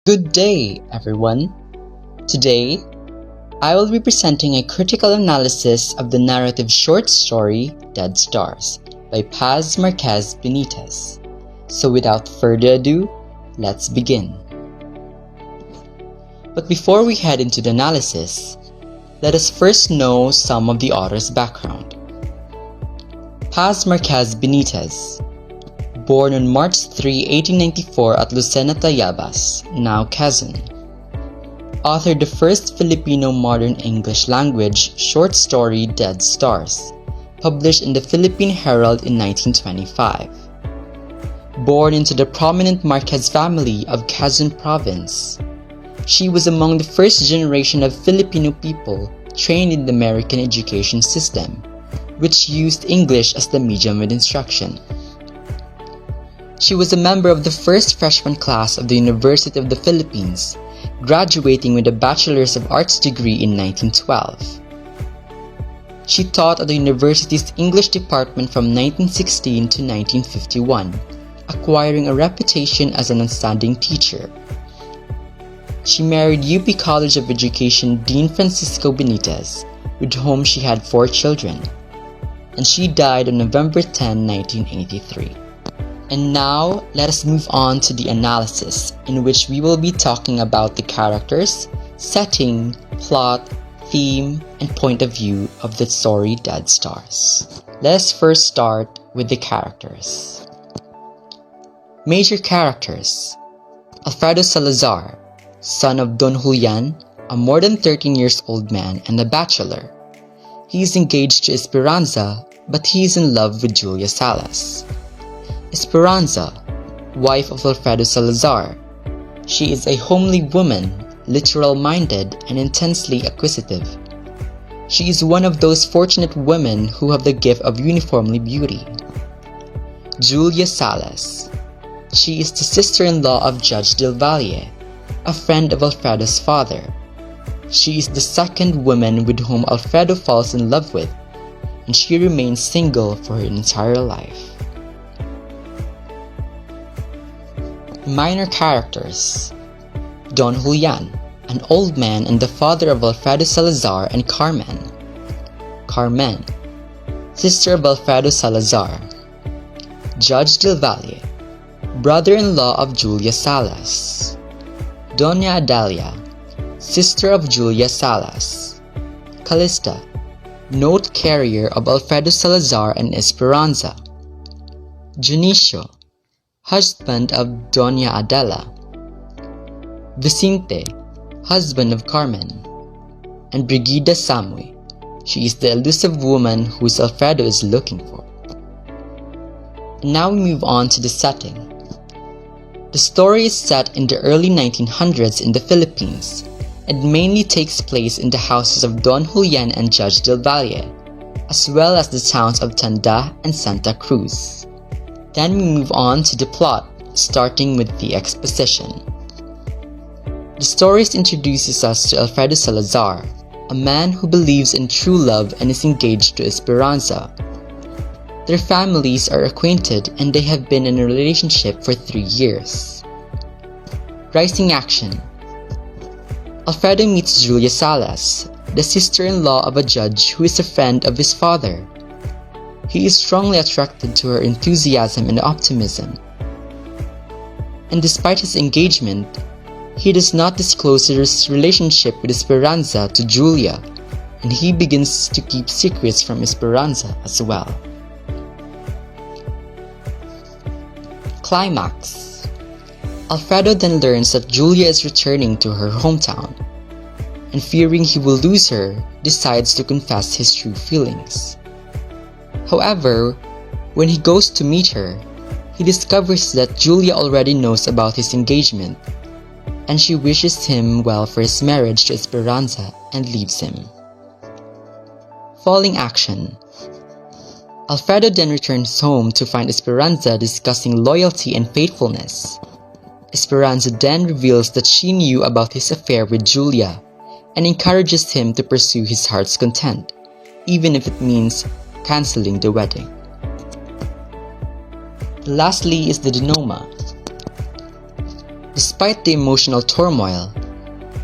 Good day, everyone. Today, I will be presenting a critical analysis of the narrative short story Dead Stars by Paz Marquez Benitez. So without further ado, let's begin. But before we head into the analysis, let us first know some of the author's background. Paz Marquez Benitez, born on March 3, 1894 at Lucena, Tayabas, now Quezon. Authored the first Filipino modern English language short story Dead Stars, published in the Philippine Herald in 1925. Born into the prominent Marquez family of Quezon Province, she was among the first generation of Filipino people trained in the American education system, which used English as the medium of instruction. She was a member of the first freshman class of the University of the Philippines, graduating with a Bachelor's of Arts degree in 1912. She taught at the university's English department from 1916 to 1951, acquiring a reputation as an outstanding teacher. She married UP College of Education Dean Francisco Benitez, with whom she had 4 children, and she died on November 10, 1983. And now, let us move on to the analysis, in which we will be talking about the characters, setting, plot, theme, and point of view of the story Dead Stars. Let us first start with the characters. Major characters: Alfredo Salazar, son of Don Julian, a more than 13 years old man and a bachelor. He is engaged to Esperanza, but he is in love with Julia Salas. Esperanza, wife of Alfredo Salazar. She is a homely woman, literal-minded and intensely acquisitive. She is one of those fortunate women who have the gift of uniformly beauty. Julia Salas. She is the sister-in-law of Judge Del Valle, a friend of Alfredo's father. She is the second woman with whom Alfredo falls in love with, and she remains single for her entire life. Minor characters: Don Julian, an old man and the father of Alfredo Salazar and Carmen. Carmen, sister of Alfredo Salazar. Judge Del Valle, brother-in-law of Julia Salas. Doña Adalia, sister of Julia Salas. Calista, note carrier of Alfredo Salazar and Esperanza. Junicio, husband of Doña Adela. Vicente, husband of Carmen. And Brigida Samui, she is the elusive woman whose Alfredo is looking for. And now we move on to the setting. The story is set in the early 1900s in the Philippines, and mainly takes place in the houses of Don Julian and Judge Del Valle, as well as the towns of Tanda and Santa Cruz. Then we move on to the plot, starting with the exposition. The story introduces us to Alfredo Salazar, a man who believes in true love and is engaged to Esperanza. Their families are acquainted and they have been in a relationship for 3 years. Rising action. Alfredo meets Julia Salas, the sister-in-law of a judge who is a friend of his father. He is strongly attracted to her enthusiasm and optimism. And despite his engagement, he does not disclose his relationship with Esperanza to Julia, and he begins to keep secrets from Esperanza as well. Climax. Alfredo then learns that Julia is returning to her hometown, and fearing he will lose her, decides to confess his true feelings. However, when he goes to meet her, he discovers that Julia already knows about his engagement, and she wishes him well for his marriage to Esperanza and leaves him. Falling action. Alfredo then returns home to find Esperanza discussing loyalty and faithfulness. Esperanza then reveals that she knew about his affair with Julia, and encourages him to pursue his heart's content, even if it means canceling the wedding. Lastly is the denouement. Despite the emotional turmoil,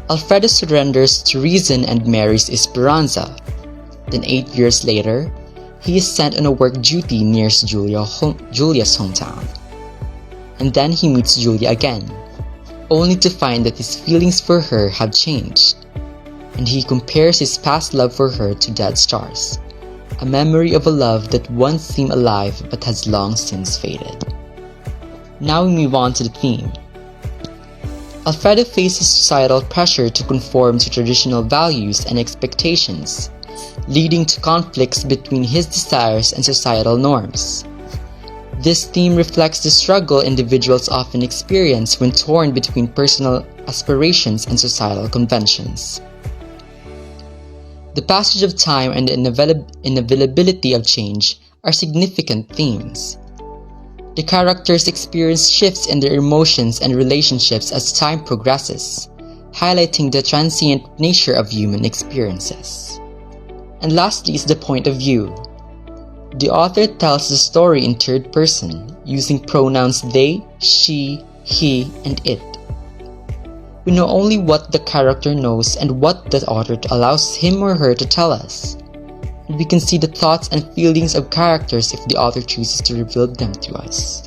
Alfredo surrenders to reason and marries Esperanza. Then 8 years later, he is sent on a work duty near Julia's hometown. And then he meets Julia again, only to find that his feelings for her have changed. And he compares his past love for her to dead stars, a memory of a love that once seemed alive but has long since faded. Now we move on to the theme. Alfredo faces societal pressure to conform to traditional values and expectations, leading to conflicts between his desires and societal norms. This theme reflects the struggle individuals often experience when torn between personal aspirations and societal conventions. The passage of time and the inevitability of change are significant themes. The characters experience shifts in their emotions and relationships as time progresses, highlighting the transient nature of human experiences. And lastly is the point of view. The author tells the story in third person, using pronouns they, she, he, and it. We know only what the character knows and what the author allows him or her to tell us. And we can see the thoughts and feelings of characters if the author chooses to reveal them to us.